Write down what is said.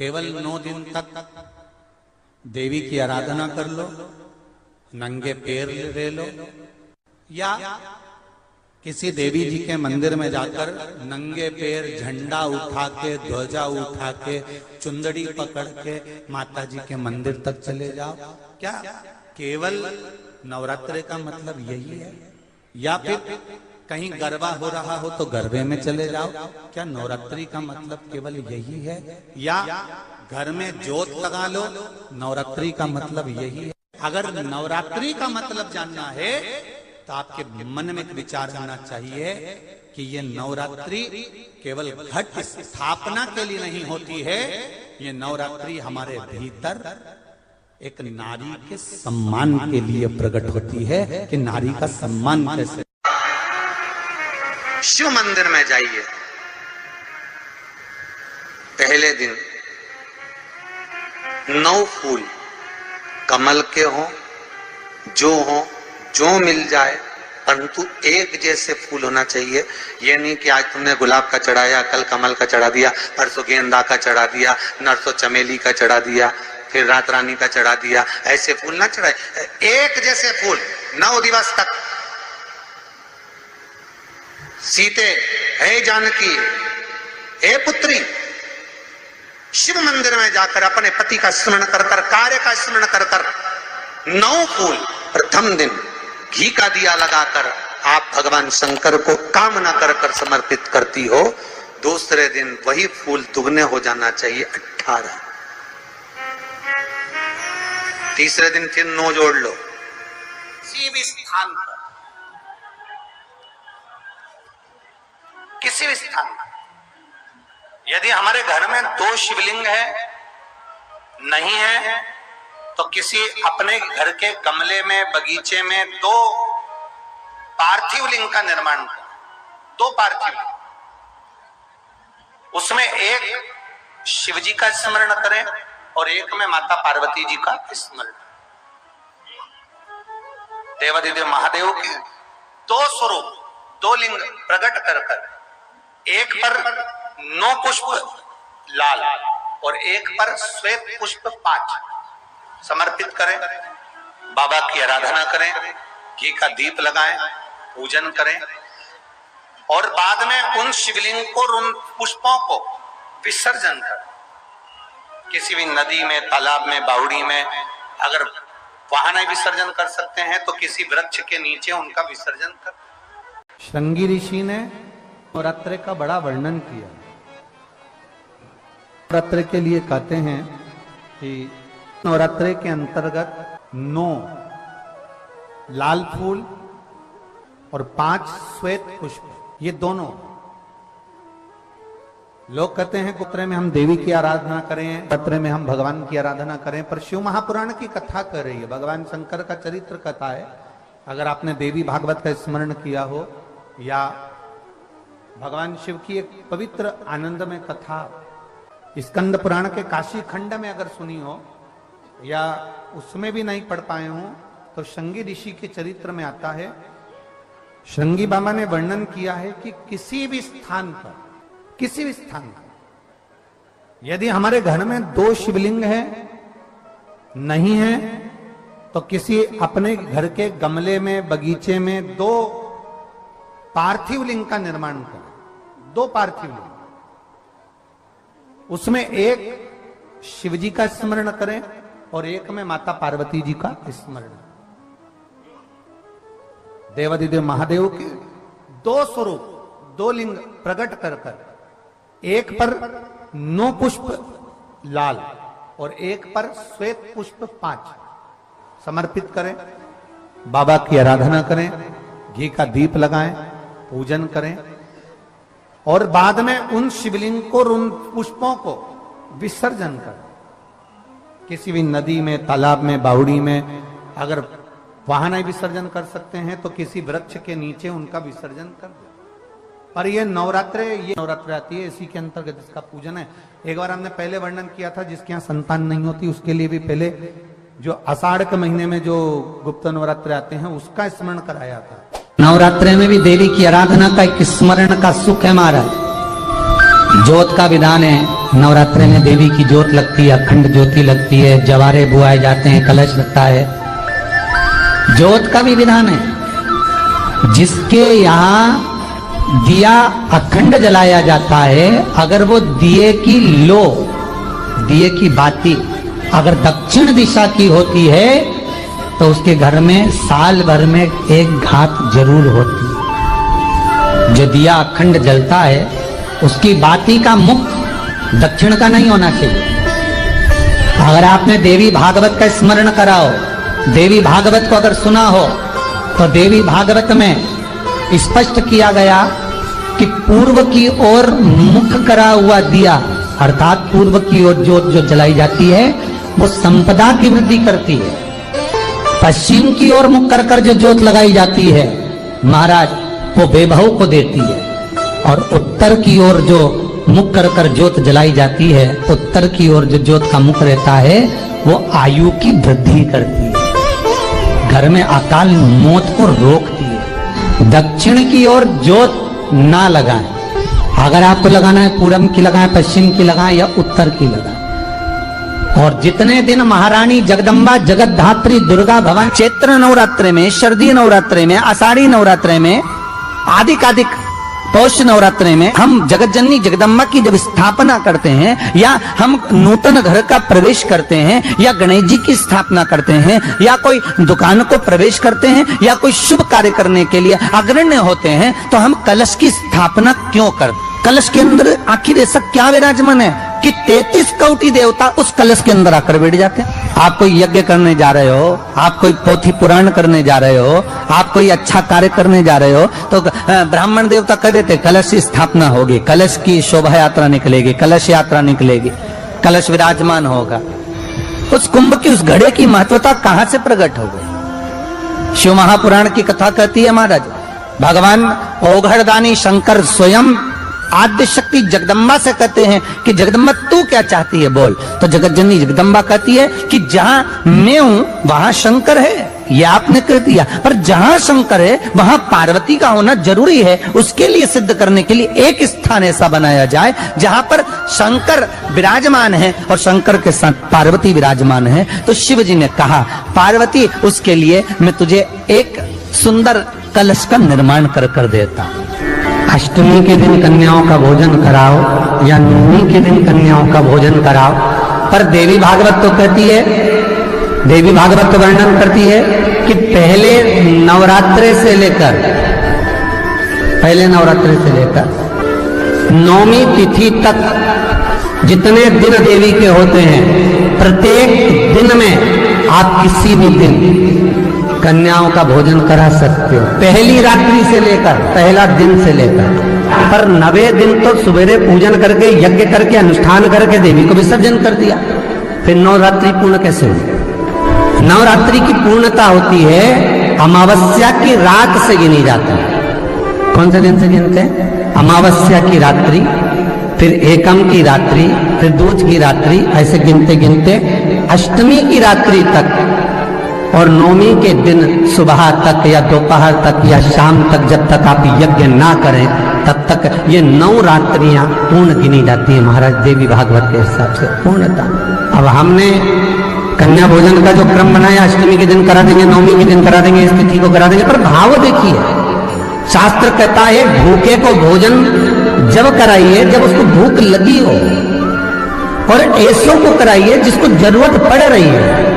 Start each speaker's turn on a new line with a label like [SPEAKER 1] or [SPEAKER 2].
[SPEAKER 1] केवल 9 दिन तक देवी की आराधना कर लो, नंगे पैर ले लो, या किसी देवी जी के मंदिर में जाकर नंगे पैर झंडा उठा के, ध्वजा उठा के, चुंदड़ी पकड़ के माता जी के मंदिर तक चले जाओ। क्या केवल नवरात्रि का मतलब यही है? या फिर कहीं गरबा हो रहा हो तो गरबे में चले जाओ? क्या नवरात्रि का मतलब केवल यही है? या घर में जोत लगा लो, नवरात्रि का मतलब यही है? अगर नवरात्रि का मतलब जानना है तो आपके मन में एक विचार आना चाहिए कि ये नवरात्रि केवल घट स्थापना के लिए नहीं होती है, ये नवरात्रि हमारे भीतर एक नारी के सम्मान के लिए प्रकट होती है कि नारी का सम्मान कैसे।
[SPEAKER 2] शिव मंदिर में जाइए, पहले दिन 9 फूल कमल के हों, जो मिल जाए, परंतु एक जैसे फूल होना चाहिए। ये नहीं कि आज तुमने गुलाब का चढ़ाया, कल कमल का चढ़ा दिया, परसों गेंदा का चढ़ा दिया, नरसों चमेली का चढ़ा दिया, फिर रात रानी का चढ़ा दिया। ऐसे फूल ना चढ़ाए, एक जैसे फूल 9 दिवस तक। सीते, हे जानकी, हे पुत्री, शिव मंदिर में जाकर अपने पति का स्मरण कर कर, कार्य का स्मरण कर कर 9 फूल प्रथम दिन घी का दिया लगाकर आप भगवान शंकर को कामना कर कर समर्पित करती हो। दूसरे दिन वही फूल दुगने हो जाना चाहिए, 18। तीसरे दिन फिर 9 जोड़ लो। किसी भी स्थान पर, किसी भी स्थान पर, यदि हमारे घर में 2 शिवलिंग है, नहीं है, तो किसी अपने घर के गमले में, बगीचे में 2 पार्थिव लिंग का निर्माण करें। 2 पार्थिव लिंग, उसमें एक शिव जी का स्मरण करें और एक में माता पार्वती जी का स्मरण। देवादिदेव महादेव के 2 स्वरूप, 2 लिंग प्रकट कर कर, एक पर 9 पुष्प लाल और एक पर श्वेत पुष्प 5 समर्पित करें। बाबा की आराधना करें, घी का दीप लगाएं, पूजन करें और बाद में उन शिवलिंग को, उन पुष्पों को विसर्जन करें। किसी भी नदी में, तालाब में, बावड़ी में, अगर वहां नहीं विसर्जन कर सकते हैं तो किसी वृक्ष के नीचे उनका विसर्जन कर।
[SPEAKER 1] श्रृंगी ऋषि ने नवरात्रि का बड़ा वर्णन किया। नवरात्रि के लिए कहते हैं कि नवरात्रि के अंतर्गत 9 लाल फूल और 5 श्वेत पुष्प, ये दोनों। लोग कहते हैं कुत्रे में हम देवी की आराधना करें, पत्र में हम भगवान की आराधना करें, पर शिव महापुराण की कथा कर रही है, भगवान शंकर का चरित्र कथा है। अगर आपने देवी भागवत का स्मरण किया हो या भगवान शिव की एक पवित्र आनंदमय कथा स्कंद पुराण के काशी खंड में अगर सुनी हो या उसमें भी नहीं पढ़ पाए हो तो श्रृंगी ऋषि के चरित्र में आता है। श्रृंगी बाबा ने वर्णन किया है कि किसी भी स्थान पर, किसी भी स्थान पर यदि हमारे घर में 2 शिवलिंग है, नहीं है, तो किसी अपने घर के गमले में, बगीचे में 2 पार्थिव लिंग का निर्माण करें। 2 पार्थिव लिंग, उसमें एक शिव जी का स्मरण करें और एक में माता पार्वती जी का स्मरण। देवादिदेव महादेव के 2 स्वरूप, 2 लिंग प्रकट कर कर, एक पर 9 पुष्प लाल और एक पर श्वेत पुष्प 5 समर्पित करें। बाबा की आराधना करें, घी का दीप लगाएं, पूजन करें और बाद में उन शिवलिंग को, उन पुष्पों को विसर्जन करें। किसी भी नदी में, तालाब में, बावड़ी में, अगर वहां नहीं विसर्जन कर सकते हैं तो किसी वृक्ष के नीचे उनका विसर्जन कर दो। पर ये नवरात्रि आती है, इसी के अंतर्गत इसका पूजन है। एक बार हमने पहले वर्णन किया था, जिसके यहाँ संतान नहीं होती उसके लिए भी पहले जो आषाढ़ के महीने में जो गुप्त नवरात्रि आते हैं उसका स्मरण कराया था।
[SPEAKER 3] नवरात्रि में भी देवी की आराधना का एक स्मरण का सुख है महाराज।
[SPEAKER 1] ज्योत का विधान है, नवरात्रि में देवी की ज्योत लगती है, अखंड ज्योति लगती है, जवारे बुआए जाते हैं, कलश लगता है। ज्योत का भी विधान है। जिसके यहाँ दिया अखंड जलाया जाता है, अगर वो दिए की लो, दिए की बाती अगर दक्षिण दिशा की होती है तो उसके घर में साल भर में एक घात जरूर होती है। जो दिया अखंड जलता है उसकी बाती का मुख दक्षिण का नहीं होना चाहिए। अगर आपने देवी भागवत का स्मरण कराओ, देवी भागवत को अगर सुना हो, तो देवी भागवत में स्पष्ट किया गया कि पूर्व की ओर मुख करा हुआ दिया, अर्थात पूर्व की ओर ज्योत जो जलाई जाती है वो संपदा की वृद्धि करती है। पश्चिम की ओर मुख कर जो ज्योत लगाई जाती है महाराज, वो वैभव को देती है। और उत्तर की ओर जो मुख कर ज्योत जलाई जाती है, उत्तर की ओर जो ज्योत का मुख रहता है वो आयु की वृद्धि करती है, घर में अकाल मौत को रोकती है। दक्षिण की ओर ज्योत ना लगाएं। अगर आपको लगाना है पूरब की लगाएं, पश्चिम की लगाएं या उत्तर की लगाएं। और जितने दिन महारानी जगदम्बा जगतधात्री दुर्गा भवन चैत्र नवरात्रि में, शरदीय नवरात्रि में, आषाढ़ी नवरात्रि में, आदिकादिक पौष नवरात्रि में हम जगत जननी जगदम्बा की जब स्थापना करते हैं, या हम नूतन घर का प्रवेश करते हैं, या गणेश जी की स्थापना करते हैं, या कोई दुकान को प्रवेश करते हैं, या कोई शुभ कार्य करने के लिए अग्रण्य होते हैं, तो हम कलश की स्थापना क्यों करते? कलश के अंदर आखिर ऐसा क्या विराजमान है कि 33 कोटि देवता उस कलश के अंदर आकर बैठ जाते हैं। आप कोई यज्ञ करने जा रहे हो, आप कोई पोथी पुराण करने जा रहे हो, आप कोई अच्छा कार्य करने जा रहे हो, तो ब्राह्मण देवता कह देते कलश की स्थापना होगी, कलश की शोभा यात्रा निकलेगी, कलश यात्रा निकलेगी, कलश विराजमान होगा। उस कुंभ की उस घड़े की महत्वता कहां से प्रकट हो गई? शिव महापुराण की कथा कहती है महाराज, भगवान ओघड़दानी शंकर स्वयं आद्य शक्ति जगदम्बा से कहते हैं कि जगदम्बा तू क्या चाहती है बोल। तो जगत जननी जगदम्बा कहती है कि जहां मैं हूं वहां शंकर है, ये आपने कह दिया, पर जहां शंकर है वहां पार्वती का होना जरूरी है। उसके लिए सिद्ध करने के लिए एक स्थान ऐसा बनाया जाए जहां पर शंकर विराजमान है और शंकर के साथ पार्वती विराजमान है। तो शिव जी ने कहा पार्वती, उसके लिए मैं तुझे एक सुंदर कलश का निर्माण कर देता। अष्टमी के दिन कन्याओं का भोजन कराओ या नवमी के दिन कन्याओं का भोजन कराओ। पर देवी भागवत तो कहती है, देवी भागवत तो वर्णन करती है कि पहले नवरात्रि से लेकर नवमी तिथि तक जितने दिन देवी के होते हैं, प्रत्येक दिन में आप किसी भी दिन कन्याओं का भोजन करा सकते हो, पहली रात्रि से लेकर, पहला दिन से लेकर। पर 9वें दिन तो सवेरे पूजन करके, यज्ञ करके, अनुष्ठान करके देवी को विसर्जन कर दिया। फिर नवरात्रि पूर्ण कैसे हुई? नवरात्रि की पूर्णता होती है अमावस्या की रात से गिनी जाती है। कौन से दिन से गिनते हैं? अमावस्या की रात्रि, फिर एकम की रात्रि, फिर दूज की रात्रि, ऐसे गिनते गिनते अष्टमी की रात्रि तक और नवमी के दिन सुबह तक या दोपहर तक या शाम तक, जब तक आप यज्ञ ना करें तब तक ये 9 रात्रियां पूर्ण गिनी जाती है महाराज देवी भागवत के हिसाब से पूर्णता। अब हमने कन्या भोजन का जो क्रम बनाया, अष्टमी के दिन करा देंगे, नवमी के दिन करा देंगे, इस तिथि को करा देंगे, पर भाव देखिए, शास्त्र कहता है भूखे को भोजन जब कराइए जब उसको भूख लगी हो, और ऐसों को कराइए जिसको जरूरत पड़ रही है।